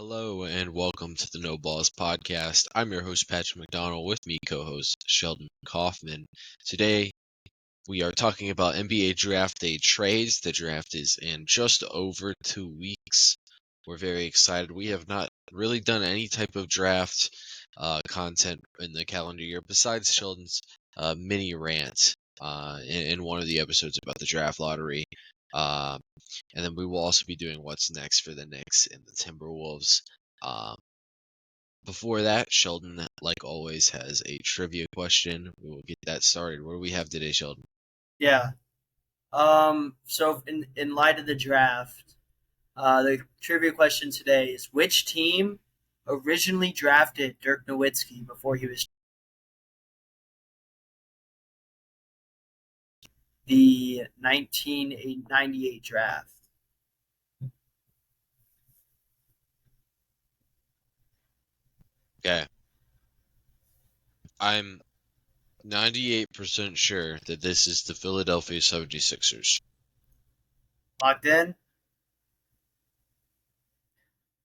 Hello and welcome to the No Balls podcast. I'm your host, Patrick McDonald, with me, co-host Sheldon Kaufman. Today, we are talking about NBA Draft Day trades. The draft is in just over 2 weeks. We're very excited. We have not really done any type of draft content in the calendar year besides Sheldon's mini rant in one of the episodes about the draft lottery. And then we will also be doing what's next for the Knicks and the Timberwolves. Um, Before that, Sheldon, like always, has a trivia question. We will get that started. What do we have today, Sheldon? Yeah. So in light of the draft, the trivia question today is: which team originally drafted Dirk Nowitzki before he was the 1998 draft? Okay. I'm 98% sure that this is the Philadelphia 76ers. Locked in?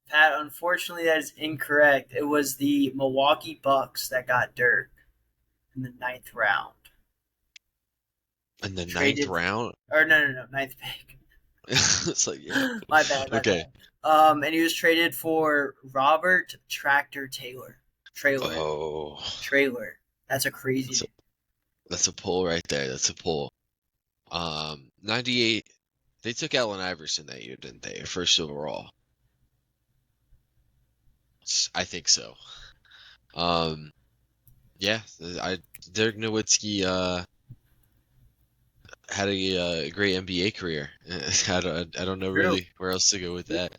Pat, unfortunately, that is incorrect. It was the Milwaukee Bucks that got Dirk in the ninth round. In the ninth Traded, round? or no, ninth pick. It's like, yeah. My bad, my Okay. bad. And he was traded for Robert Tractor Taylor. Trailer. Oh, Trailer. That's a crazy that's a, name. that's a pull right there. That's a pull. 98, they took Allen Iverson that year, didn't they? First overall. I think so. Um, yeah, Dirk Nowitzki had a great NBA career. I don't know True. really where else to go with that.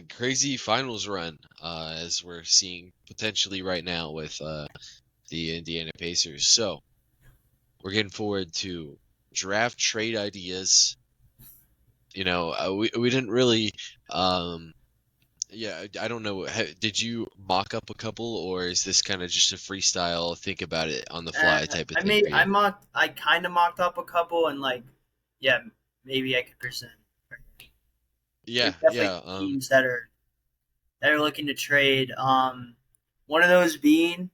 Crazy finals run, as we're seeing potentially right now with the Indiana Pacers. So we're getting forward to draft trade ideas. We didn't really yeah, I don't know. Did you mock up a couple, or is this kind of just a freestyle, think about it on the fly type of thing for you? I kind of mocked up a couple, and yeah, maybe I could present. There's Yeah, definitely yeah. teams that are looking to trade. One of those being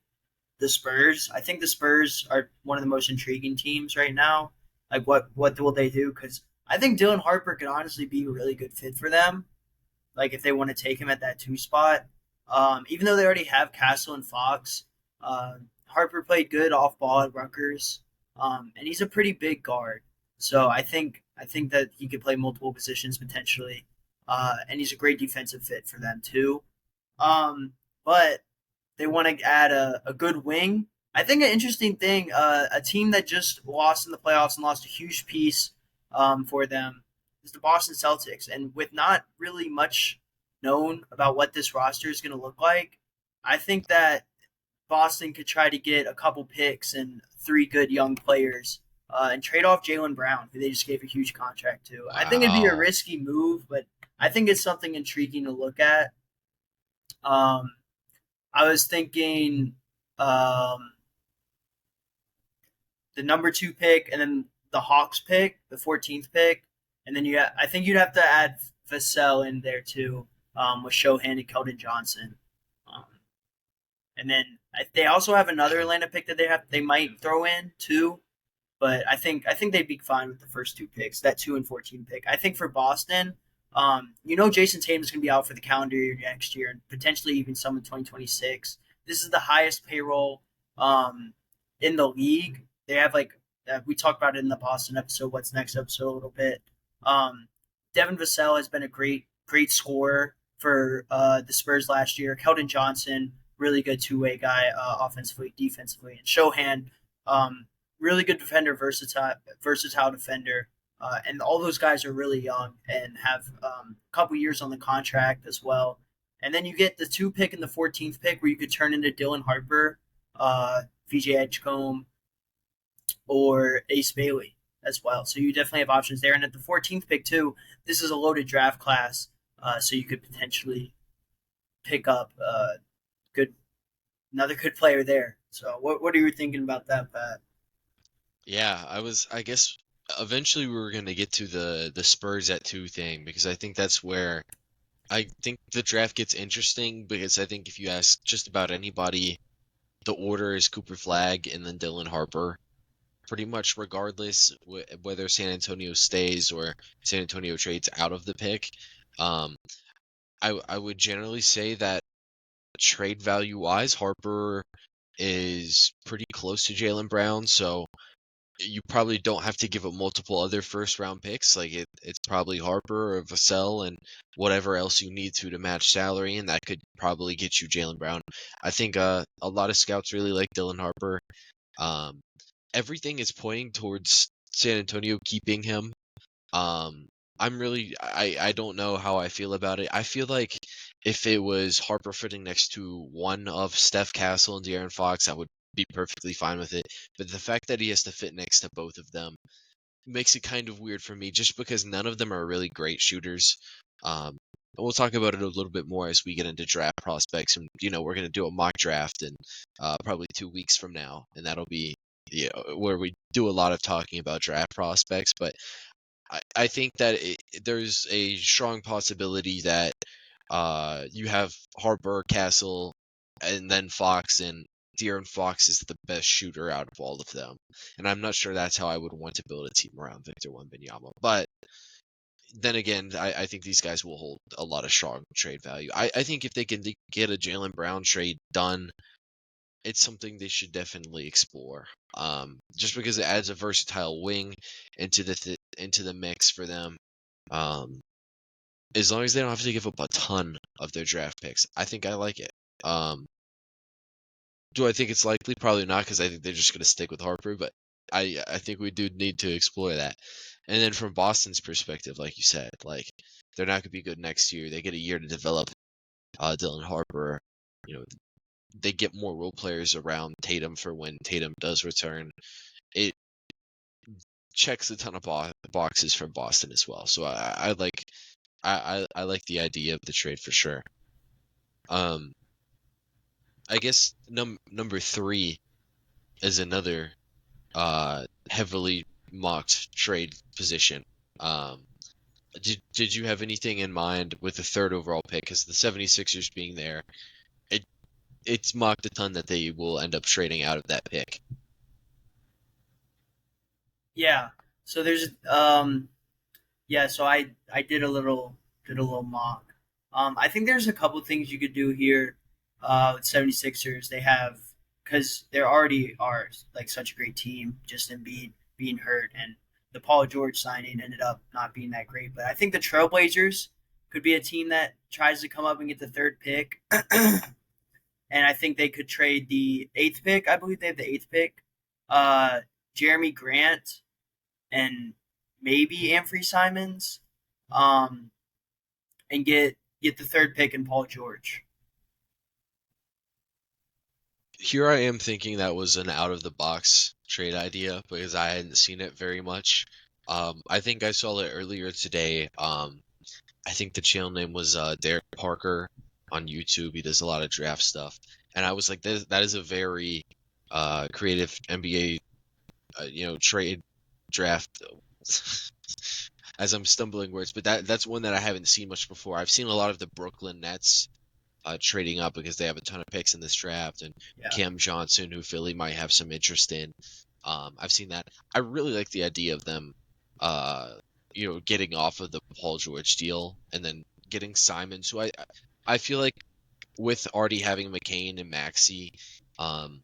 the Spurs. I think the Spurs are one of the most intriguing teams right now. Like, what will they do? Because I think Dylan Harper could honestly be a really good fit for them. Like, if they want to take him at that two spot. Even though they already have Castle and Fox, Harper played good off ball at Rutgers, and he's a pretty big guard. So I think that he could play multiple positions potentially, and he's a great defensive fit for them too. But they want to add a good wing. I think an interesting thing, a team that just lost in the playoffs and lost a huge piece for them is the Boston Celtics. And with not really much known about what this roster is going to look like, I think that Boston could try to get a couple picks and three good young players and trade off Jaylen Brown, who they just gave a huge contract to. I think it'd be a Wow. risky move, but I think it's something intriguing to look at. Um, I was thinking um, the number two pick, and then the Hawks pick, the 14th pick, and then I think you'd have to add Vassell in there too, with Shohan and Keldon Johnson, um, and then they also have another Atlanta pick that they might throw in too. But I think they'd be fine with the first two picks, that 2 and 14 pick. I think for Boston, Jason Tatum is going to be out for the calendar year next year and potentially even some in 2026. This is the highest payroll in the league. They have we talked about it in the Boston episode, what's next episode a little bit. Um, Devin Vassell has been a great scorer for the Spurs last year. Keldon Johnson, really good two-way guy, offensively, defensively, and Shohan, really good defender, versatile defender. And all those guys are really young and have a couple years on the contract as well. And then you get the two pick and the 14th pick where you could turn into Dylan Harper, VJ Edgecombe, or Ace Bailey as well. So you definitely have options there. And at the 14th pick too, this is a loaded draft class, so you could potentially pick up good another good player there. So what are you thinking about that, Pat? Yeah, I guess eventually we were going to get to the Spurs at 2 thing because I think that's where I think the draft gets interesting because I think if you ask just about anybody, the order is Cooper Flag and then Dylan Harper. Pretty much regardless whether San Antonio stays or San Antonio trades out of the pick. Um, I would generally say that trade value wise, Harper is pretty close to Jaylen Brown, so you probably don't have to give up multiple other first round picks. Like it's probably Harper or Vassell and whatever else you need to match salary, and that could probably get you Jaylen Brown. I think a lot of scouts really like Dylan Harper. Um, Everything is pointing towards San Antonio keeping him. Um, I don't know how I feel about it. I feel like if it was Harper fitting next to one of Steph Castle and De'Aaron Fox, I would be perfectly fine with it. But the fact that he has to fit next to both of them makes it kind of weird for me, just because none of them are really great shooters. And we'll talk about it a little bit more as we get into draft prospects, and we're gonna do a mock draft in probably 2 weeks from now, and that'll be where we do a lot of talking about draft prospects. But I think that there's a strong possibility that you have Harper, Castle, and then Fox, and De'Aaron Fox is the best shooter out of all of them. And I'm not sure that's how I would want to build a team around Victor Wembanyama. But then again, I think these guys will hold a lot of strong trade value. I think if they can get a Jaylen Brown trade done, it's something they should definitely explore. Just because it adds a versatile wing into the mix for them. Um, as long as they don't have to give up a ton of their draft picks, I think I like it. Do I think it's likely? Probably not, because I think they're just going to stick with Harper. But I think we do need to explore that. And then from Boston's perspective, like you said, like they're not going to be good next year. They get a year to develop Dylan Harper. You know, they get more role players around Tatum for when Tatum does return. It checks a ton of boxes from Boston as well. So I like I like the idea of the trade for sure. Um, I guess number three is another heavily mocked trade position. Um, did you have anything in mind with the third overall pick? Because the 76ers being there, it it's mocked a ton that they will end up trading out of that pick. Yeah. So there's yeah, so I did a little mock. I think there's a couple things you could do here with 76ers. They have because they already are like such a great team, just Embiid being hurt and the Paul George signing ended up not being that great. But I think the Trailblazers could be a team that tries to come up and get the third pick. And I think they could trade the eighth pick. I believe they have the eighth pick. Jeremy Grant and maybe Anfree Simons, um, and get the third pick in Paul George. Here I am thinking that was an out of the box trade idea because I hadn't seen it very much. I think I saw it earlier today. I think the channel name was Derek Parker on YouTube. He does a lot of draft stuff, and I was like, that is a very creative NBA, trade draft. As I'm stumbling words, but that's one that I haven't seen much before. I've seen a lot of the Brooklyn Nets trading up because they have a ton of picks in this draft, and Yeah, Cam Johnson, who Philly might have some interest in. I've seen that. I really like the idea of them, uh, getting off of the Paul George deal and then getting Simon. So I feel like with already having McCain and Maxey, um,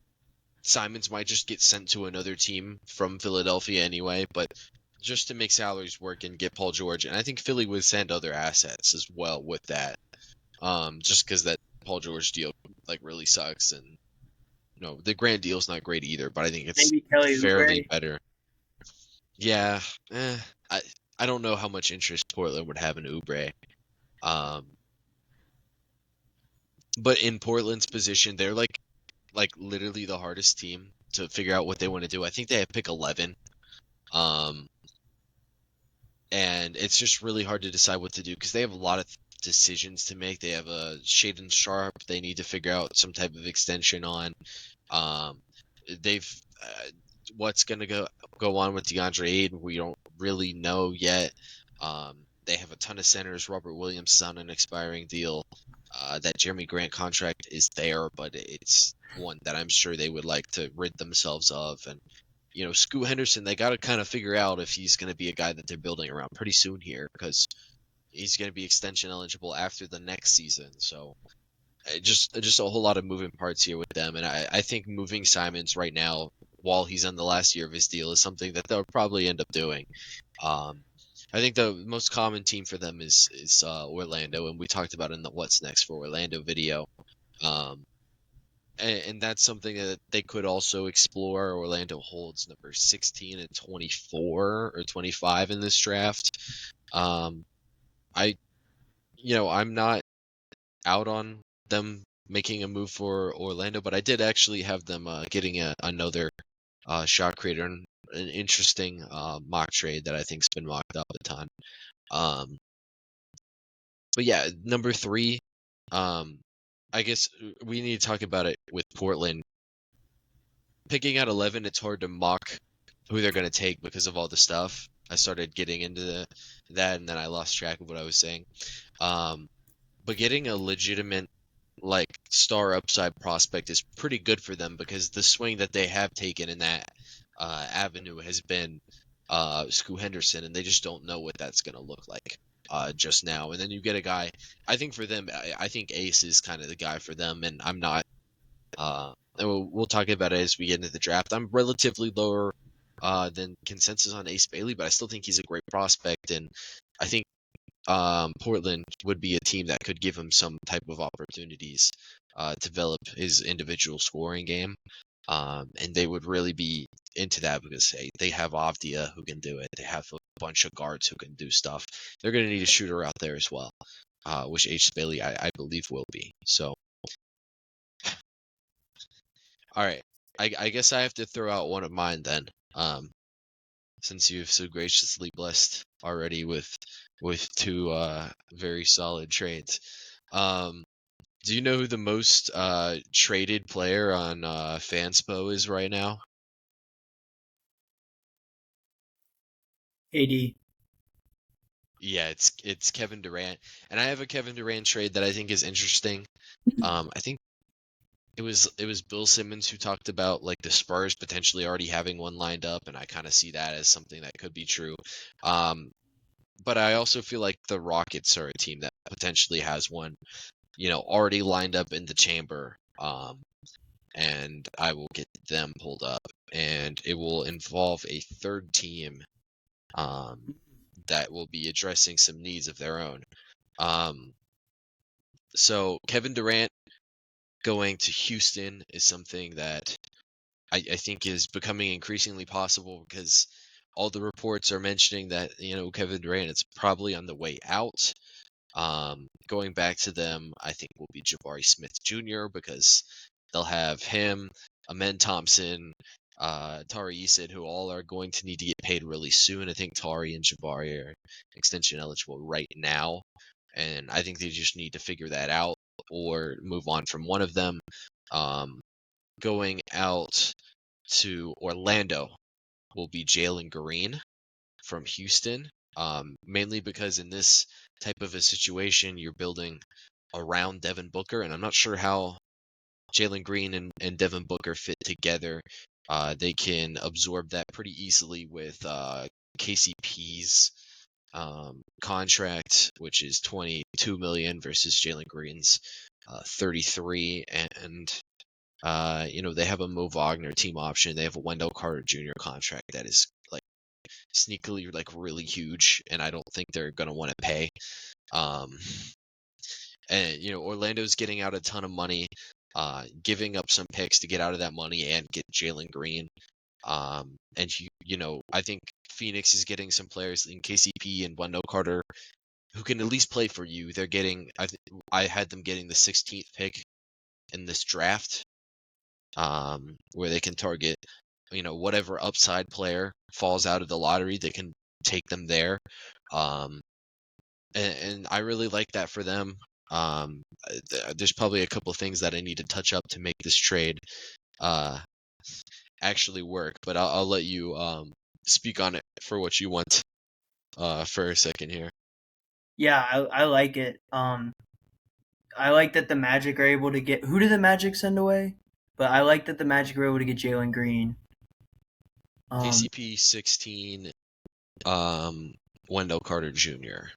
Simons might just get sent to another team from Philadelphia anyway, but just to make salaries work and get Paul George. And I think Philly would send other assets as well with that. Just because that Paul George deal like really sucks, and the Grant deal's not great either, but I think it's maybe Kelly fairly Oubre. better. Yeah, I I don't know how much interest Portland would have in Oubre. Um, but in Portland's position, they're like literally the hardest team to figure out what they want to do. I think they have pick 11. Um, and it's just really hard to decide what to do because they have a lot of decisions to make. They have a Shaden Sharp they need to figure out some type of extension on. Um, they've what's gonna go on with DeAndre Ayton, we don't really know yet. Um, They have a ton of centers. Robert Williams is on an expiring deal. That Jeremy Grant contract is there, but it's one that I'm sure they would like to rid themselves of. And Scoot Henderson, they got to kind of figure out if he's going to be a guy that they're building around pretty soon here, because he's going to be extension eligible after the next season. So just a whole lot of moving parts here with them, and I think moving Simons right now while he's on the last year of his deal is something that they'll probably end up doing. Um, I think the most common team for them is Orlando, and we talked about in the What's Next for Orlando video. Um, and that's something that they could also explore. Orlando holds number 16 and 24 or 25 in this draft. Um, I, I'm not out on them making a move for Orlando, but I did actually have them getting another shot creator, and an interesting mock trade that I think's been mocked up a ton. Um, but yeah, number 3, I guess we need to talk about it with Portland. Picking at 11, it's hard to mock who they're going to take because of all the stuff. I started getting into that, and then I lost track of what I was saying. But getting a legitimate star upside prospect is pretty good for them, because the swing that they have taken in that avenue has been Scoot Henderson, and they just don't know what that's going to look like just now. And then you get a guy, I think for them, I think Ace is kind of the guy for them, and I'm not. And we'll talk about it as we get into the draft. I'm relatively lower than consensus on Ace Bailey, but I still think he's a great prospect, and I think Portland would be a team that could give him some type of opportunities to develop his individual scoring game. And they would really be into that because they have Avdia who can do it. They have a bunch of guards who can do stuff. They're going to need a shooter out there as well, which H. Bailey, I believe, will be. So, all right. I guess I have to throw out one of mine then. Since you've so graciously blessed already with two very solid trades. Do you know who the most traded player on Fanspo is right now? AD. Yeah, it's Kevin Durant, and I have a Kevin Durant trade that I think is interesting. I think it was Bill Simmons who talked about the Spurs potentially already having one lined up, and I kind of see that as something that could be true. But I also feel like the Rockets are a team that potentially has one, already lined up in the chamber. And I will get them pulled up, and it will involve a third team that will be addressing some needs of their own. So Kevin Durant going to Houston is something that I think is becoming increasingly possible, because all the reports are mentioning that Kevin Durant is probably on the way out. Going back to them, I think will be Jabari Smith Jr., because they'll have him, Amen Thompson, Tari Eason, who all are going to need to get paid really soon. I think Tari and Jabari are extension eligible right now, and I think they just need to figure that out or move on from one of them. Going out to Orlando will be Jalen Green from Houston, mainly because in this type of a situation, you're building around Devin Booker, and I'm not sure how Jalen Green and Devin Booker fit together. They can absorb that pretty easily with KCP's contract, which is $22 million versus Jalen Green's 33, and they have a Mo Wagner team option. They have a Wendell Carter Jr. contract that is sneakily really huge, and I don't think they're gonna want to pay. And Orlando's getting out a ton of money, giving up some picks to get out of that money and get Jalen Green. And I think Phoenix is getting some players in KCP and Wendell Carter who can at least play for you. They're getting, I had them getting the 16th pick in this draft, where they can target, whatever upside player falls out of the lottery. They can take them there. And I really like that for them. There's probably a couple of things that I need to touch up to make this trade actually work, but I'll let you speak on it for what you want for a second here. Yeah, I like it. I like that the Magic are able to get who did the Magic send away? But I like that the Magic were able to get Jalen Green. Um, KCP 16, um, Wendell Carter Jr.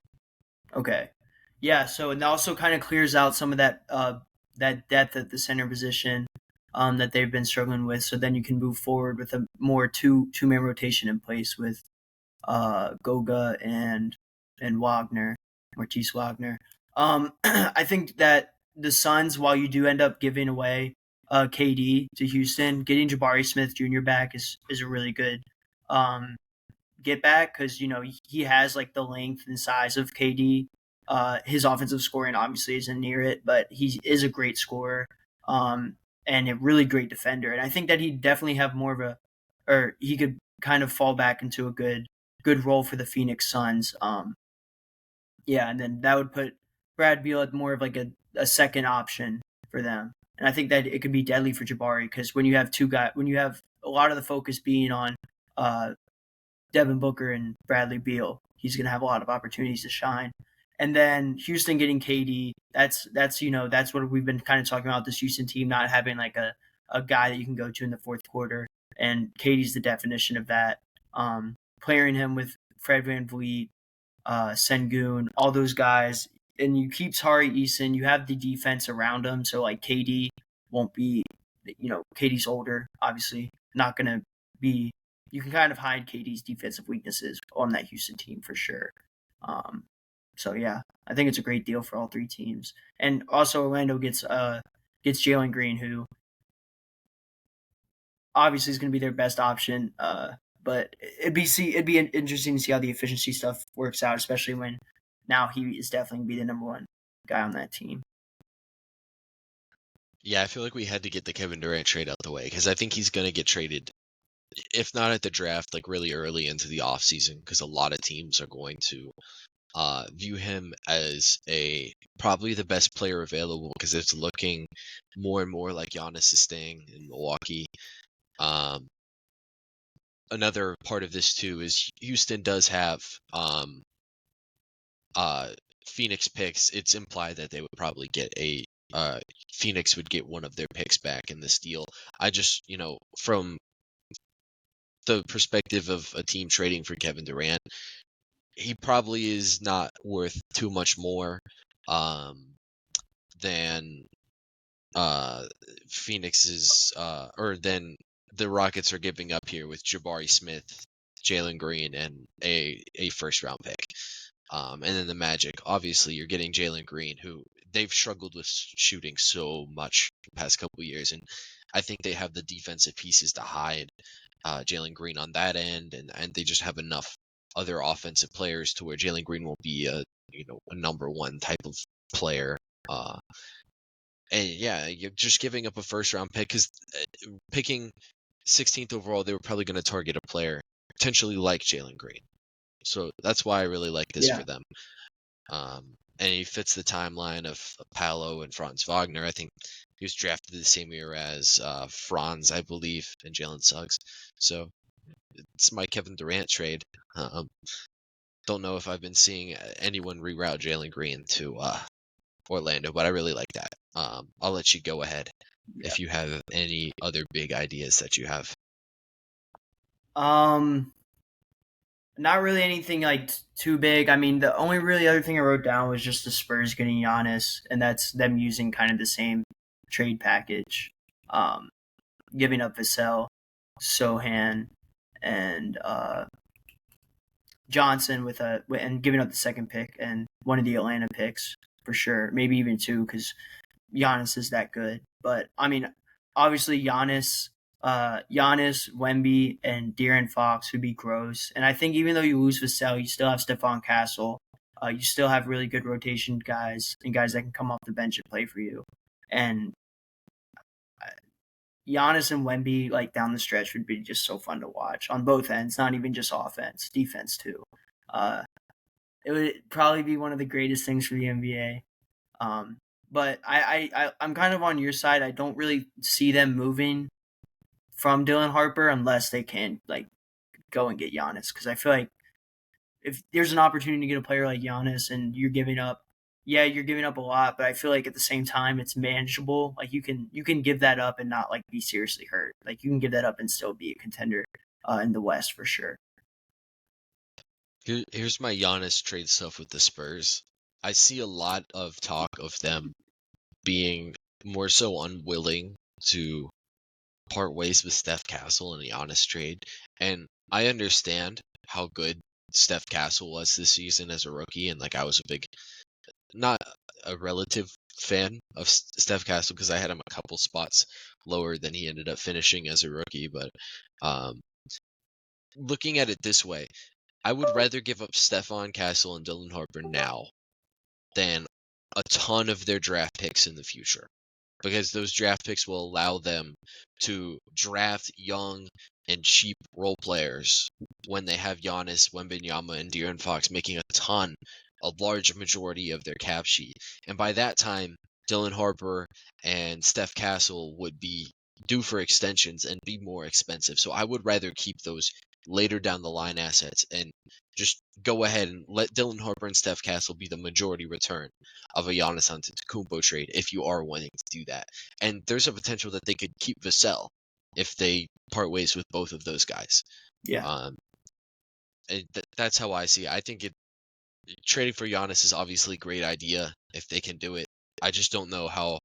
okay, yeah. So it also kind of clears out some of that depth at the center position that they've been struggling with. So then you can move forward with a more two man rotation in place with Goga and Wagner, Marquise Wagner. I think that the Suns, while you do end up giving away KD to Houston, getting Jabari Smith Jr. back is a really good um, get back because he has like the length and size of KD. His offensive scoring obviously isn't near it, but he is a great scorer and a really great defender. And I think that he'd definitely have more of or he could kind of fall back into a good role for the Phoenix Suns. Yeah, and then that would put Brad Beal at more of like a second option for them. And I think that it could be deadly for Jabari because when you have a lot of the focus being on uh, Devin Booker and Bradley Beal, he's going to have a lot of opportunities to shine. And then Houston getting KD, that's what we've been kind of talking about, this Houston team not having like a guy that you can go to in the fourth quarter. And KD's the definition of that. Pairing him with Fred VanVleet, Sengun, all those guys, and you keep Tari Eason. You have the defense around him, so like KD won't be, KD's older, obviously, not gonna be. You can kind of hide KD's defensive weaknesses on that Houston team for sure. Um, so yeah, I think it's a great deal for all three teams, and also Orlando gets Jalen Green, who obviously is going to be their best option. But it'd be interesting to see how the efficiency stuff works out, especially when now he is definitely going to be the number one guy on that team. Yeah, I feel like we had to get the Kevin Durant trade out the way because I think he's going to get traded, if not at the draft, like really early into the offseason, because a lot of teams are going to view him as probably the best player available because it's looking more and more like Giannis is staying in Milwaukee. Um, Another part of this too is Houston does have uh, Phoenix picks. It's implied that they would probably get Phoenix would get one of their picks back in this deal. I just, from the perspective of a team trading for Kevin Durant, he probably is not worth too much more um, than Phoenix's or than the Rockets are giving up here with Jabari Smith, Jalen Green, and a first round pick. And then the Magic, obviously, you're getting Jalen Green, who they've struggled with shooting so much the past couple of years, and I think they have the defensive pieces to hide Jalen Green on that end, and they just have enough other offensive players to where Jalen Green will be a number one type of player. And yeah, you're just giving up a first round pick because picking 16th overall, they were probably going to target a player potentially like Jalen Green. So that's why I really like this Yeah, for them. And he fits the timeline of Paolo and Franz Wagner. I think he was drafted the same year as Franz, I believe, and Jalen Suggs. So it's my Kevin Durant trade. Don't know if I've been seeing anyone reroute Jalen Green to Orlando, but I really like that. I'll let you go ahead yeah. if you have any other big ideas that you have. Um, Not really anything like too big. I mean, the only really other thing I wrote down was just the Spurs getting Giannis, and that's them using kind of the same trade package, um, giving up Vassell, Sohan, and Johnson and giving up the second pick and one of the Atlanta picks for sure, maybe even two because Giannis is that good. But I mean, obviously Giannis, Wemby, and De'Aaron Fox would be gross. And I think even though you lose Vassell, you still have Stephon Castle. You still have really good rotation guys and guys that can come off the bench and play for you. And Giannis and Wemby, like down the stretch, would be just so fun to watch on both ends. Not even just offense, defense too. Uh, it would probably be one of the greatest things for the NBA. Um, but I'm kind of on your side. I don't really see them moving from Dylan Harper unless they can like go and get Giannis because I feel like if there's an opportunity to get a player like Giannis and you're giving up, yeah, you're giving up a lot, but I feel like at the same time it's manageable. Like you can give that up and not like be seriously hurt. Like you can give that up and still be a contender in the West for sure. Here's my Giannis trade stuff with the Spurs. I see a lot of talk of them being more so unwilling to part ways with Steph Castle in the Giannis trade, and I understand how good Steph Castle was this season as a rookie, and like I was a big, not a relative fan of Steph Castle because I had him a couple spots lower than he ended up finishing as a rookie, but um, looking at it this way, I would rather give up Stephon Castle and Dylan Harper now than a ton of their draft picks in the future, because those draft picks will allow them to draft young and cheap role players when they have Giannis, Wembanyama, and De'Aaron Fox making a large majority of their cap sheet. And by that time, Dylan Harper and Steph Castle would be due for extensions and be more expensive. So I would rather keep those later down the line assets and just go ahead and let Dylan Harper and Steph Castle be the majority return of a Giannis Antetokounmpo trade if you are wanting to do that. And there's a potential that they could keep Vassell if they part ways with both of those guys. Yeah. Um, that's how I see it. I think trading for Giannis is obviously a great idea if they can do it. I just don't know how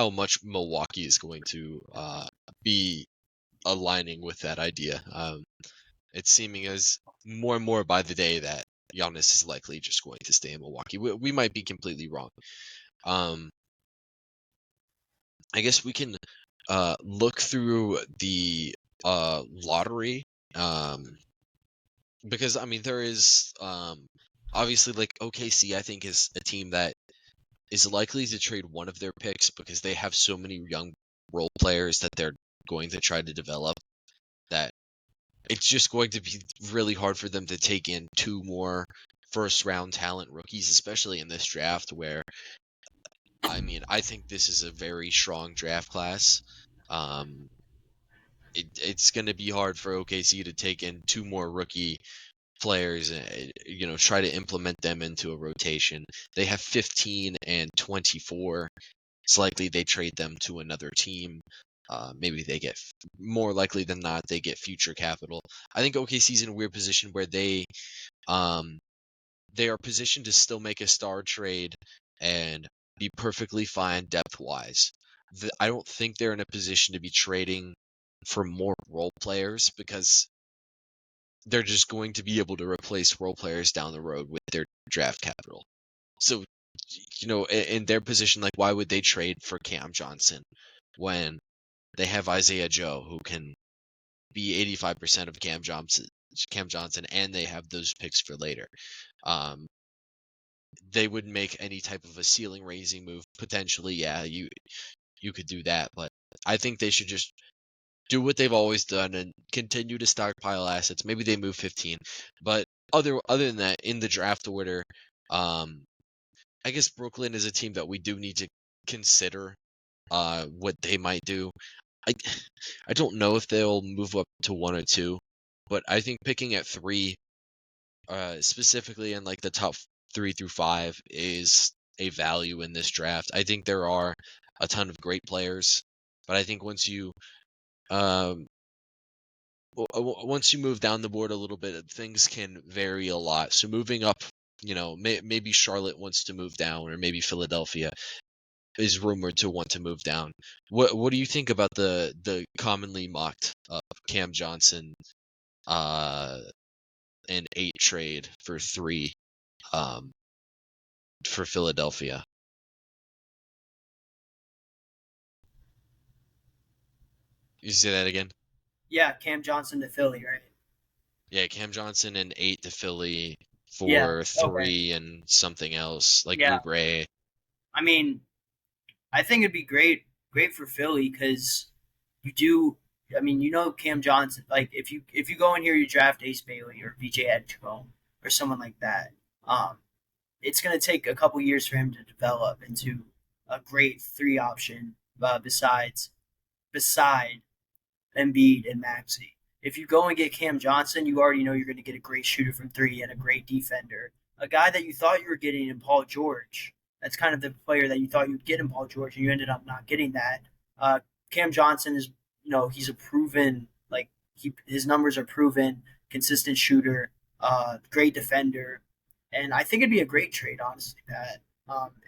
much Milwaukee is going to be aligning with that idea. It's seeming as more and more by the day that Giannis is likely just going to stay in Milwaukee. We might be completely wrong. I guess we can look through the lottery, because I mean there is obviously like OKC. I think is a team that is likely to trade one of their picks because they have so many young role players that they're going to try to develop, that it's just going to be really hard for them to take in two more first round talent rookies, especially in this draft where, I mean, I think this is a very strong draft class. Um, it's going to be hard for OKC to take in two more rookie players and try to implement them into a rotation. They have 15 and 24. It's likely they trade them to another team. Maybe they get, more likely than not, they get future capital. I think OKC's in a weird position where um, they are positioned to still make a star trade and be perfectly fine depth-wise. I don't think they're in a position to be trading for more role players because they're just going to be able to replace role players down the road with their draft capital. So, in their position, like, why would they trade for Cam Johnson when they have Isaiah Joe, who can be 85% of Cam Johnson, and they have those picks for later? They would make any type of a ceiling raising move potentially. Yeah, you could do that, but I think they should just do what they've always done and continue to stockpile assets. Maybe they move 15, but other than that, in the draft order, I guess Brooklyn is a team that we do need to consider what they might do. I I don't know if they'll move up to 1 or 2, but I think picking at 3, specifically in like the top 3 through 5, is a value in this draft. I think there are a ton of great players, but I think um, once you move down the board a little bit, things can vary a lot. So moving up, maybe Charlotte wants to move down, or maybe Philadelphia is rumored to want to move down. What do you think about the commonly mocked Cam Johnson an 8 trade for 3 um, for Philadelphia? You say that again? Yeah, Cam Johnson to Philly, right? Yeah, Cam Johnson and 8 to Philly Yeah. for Okay. 3 and something else like Yeah. Oubre. I mean, I think it'd be great for Philly because you do. I mean, Cam Johnson. Like if you go in here, you draft Ace Bailey or VJ Edgecombe or someone like that. It's going to take a couple years for him to develop into a great 3 option beside Embiid and Maxey. If you go and get Cam Johnson, you already know you're going to get a great shooter from three and a great defender. A guy that you thought you were getting in Paul George. That's kind of the player that you thought you'd get in Paul George, and you ended up not getting that. Uh, Cam Johnson is, he's a proven, his numbers are proven, consistent shooter, great defender, and I think it'd be a great trade, honestly, Pat.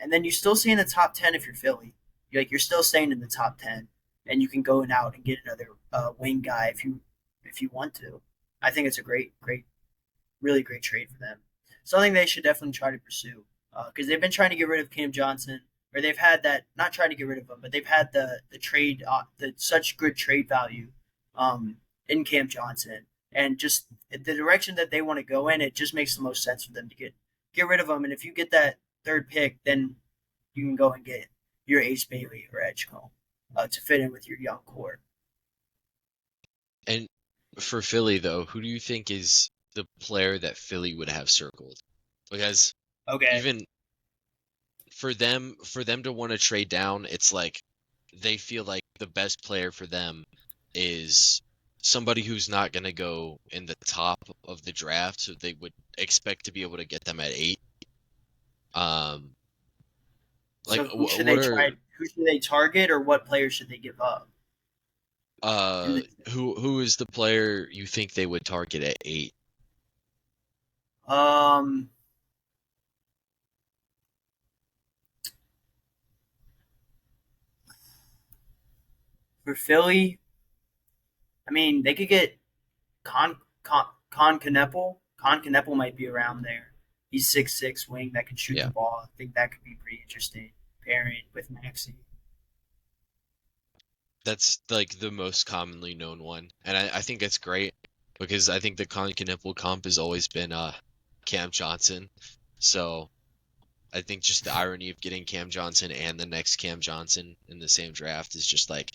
And then you still stay in the top 10 if you're Philly. You're still staying in the top 10, and you can go out and get another wing guy if you want to. I think it's a great, really great trade for them. Something they should definitely try to pursue because they've been trying to get rid of Cam Johnson, or they've had that, not trying to get rid of him, but they've had the trade, the such good trade value in Cam Johnson, and just the direction that they want to go in, it just makes the most sense for them to get rid of him. And if you get that third pick, then you can go and get your Ace Bailey or Edgecombe to fit in with your young core. And for Philly, though, who do you think is the player that Philly would have circled? Because Okay, even for them to want to trade down, it's like they feel like the best player for them is somebody who's not going to go in the top of the draft, so they would expect to be able to get them at 8. Um, like so who should what they are try? Who should they target, or what players should they give up? In the, who is the player you think they would target at 8? um, for Philly, I mean, they could get Con Kneppel. Con Kneppel might be around there. He's 6'6" wing that can shoot the Yeah, ball. I think that could be pretty interesting pairing with Maxi. that's like the most commonly known one, and I think it's great because I think the Concaniple comp has always been Cam Johnson. So I think just the irony of getting Cam Johnson and the next Cam Johnson in the same draft is just like,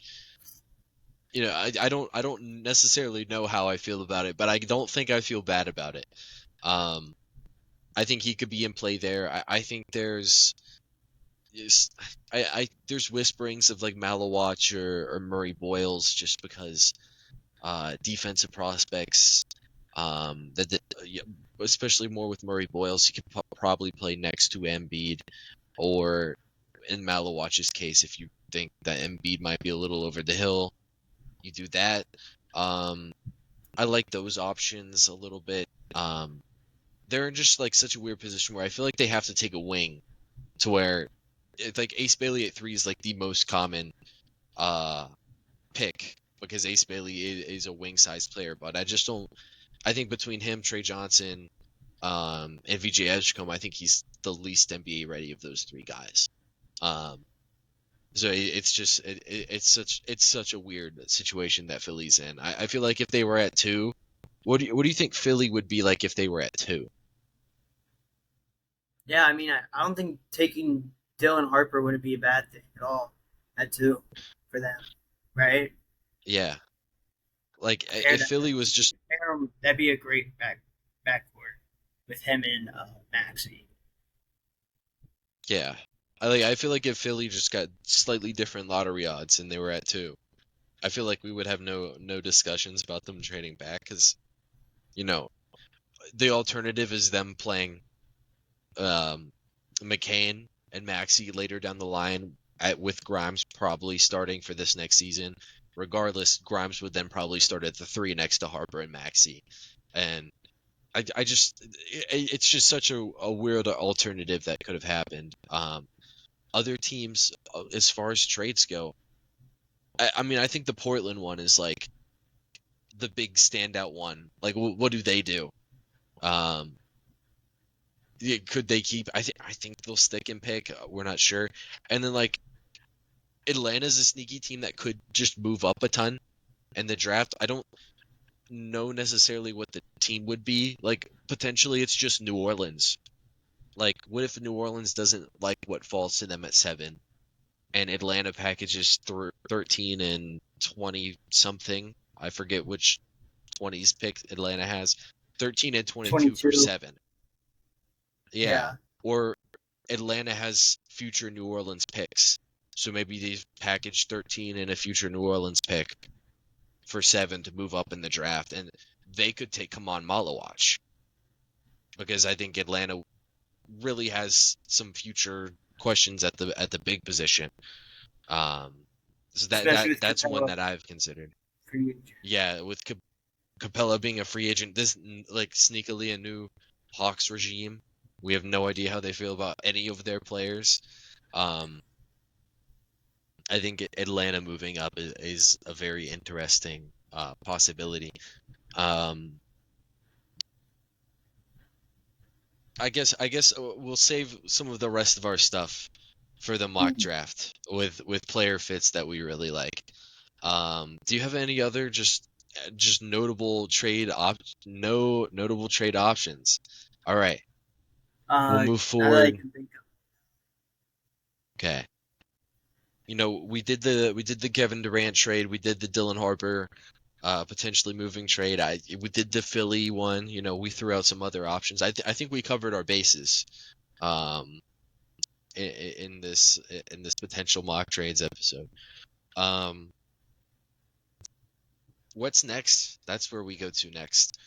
I don't necessarily know how I feel about it, but I don't think I feel bad about it. Um, I think he could be in play there. I think is there's whisperings of like Malawatch or Murray Boyles just because defensive prospects yeah, especially more with Murray Boyles, he could probably play next to Embiid, or in Malawatch's case, if you think that Embiid might be a little over the hill, you do that. Um, I like those options a little bit. They're in just like such a weird position where I feel like they have to take a wing to where it's like Ace Bailey at 3 is like the most common uh pick because Ace Bailey is a wing sized player, but I just don't. I think between him, Trey Johnson, and VJ Edgecombe, I think he's the least NBA ready of those 3 guys. Um, so it's just it's such a weird situation that Philly's in. I feel like if they were at 2, what do you think Philly would be like if they were at 2? Yeah, I mean, I don't think taking Dylan Harper wouldn't be a bad thing at all. That too, for them, right? Yeah, like Pair if them. Philly was just That'd be a great backcourt with him and Maxi. yeah. I feel like if Philly just got slightly different lottery odds and they were at 2, I feel like we would have no discussions about them trading back because you know the alternative is them playing um, McCain and Maxi later down the line with Grimes probably starting for this next season. Regardless, Grimes would then probably start at the 3 next to Harper and Maxi, and it's just such a weird alternative that could have happened. Other teams, as far as trades go, I mean, I think the Portland one is like the big standout one. Like, what do they do? Um, yeah, could they keep? I think they'll stick and pick. We're not sure. And then like Atlanta's a sneaky team that could just move up a ton in the draft. I don't know necessarily what the team would be. Like potentially it's just New Orleans. Like what if New Orleans doesn't like what falls to them at 7 and Atlanta packages 13 and 20 something. I forget which 20s pick Atlanta has. 13 and 22 for 22. 7. Yeah. Yeah. Or Atlanta has future New Orleans picks. So maybe they package 13 and a future New Orleans pick. for 7 to move up in the draft, and they could take Kaman Malawach because I think Atlanta really has some future questions at the big position. Um, so especially with that's one Capella that I've considered. free agent. Yeah, with Capella being a free agent, this like sneakily a new Hawks regime. We have no idea how they feel about any of their players. Um, I think Atlanta moving up is a very interesting possibility. Um, I guess we'll save some of the rest of our stuff for the mock draft with player fits that we really like. Do you have any other just notable trade no notable trade options? All right, we'll move Now that I forward. can think of. Okay. We did the Kevin Durant trade. We did the Dylan Harper potentially moving trade. We did the Philly one. We threw out some other options. I think we covered our bases um in this potential mock trades episode. Um, what's next? That's where we go to next.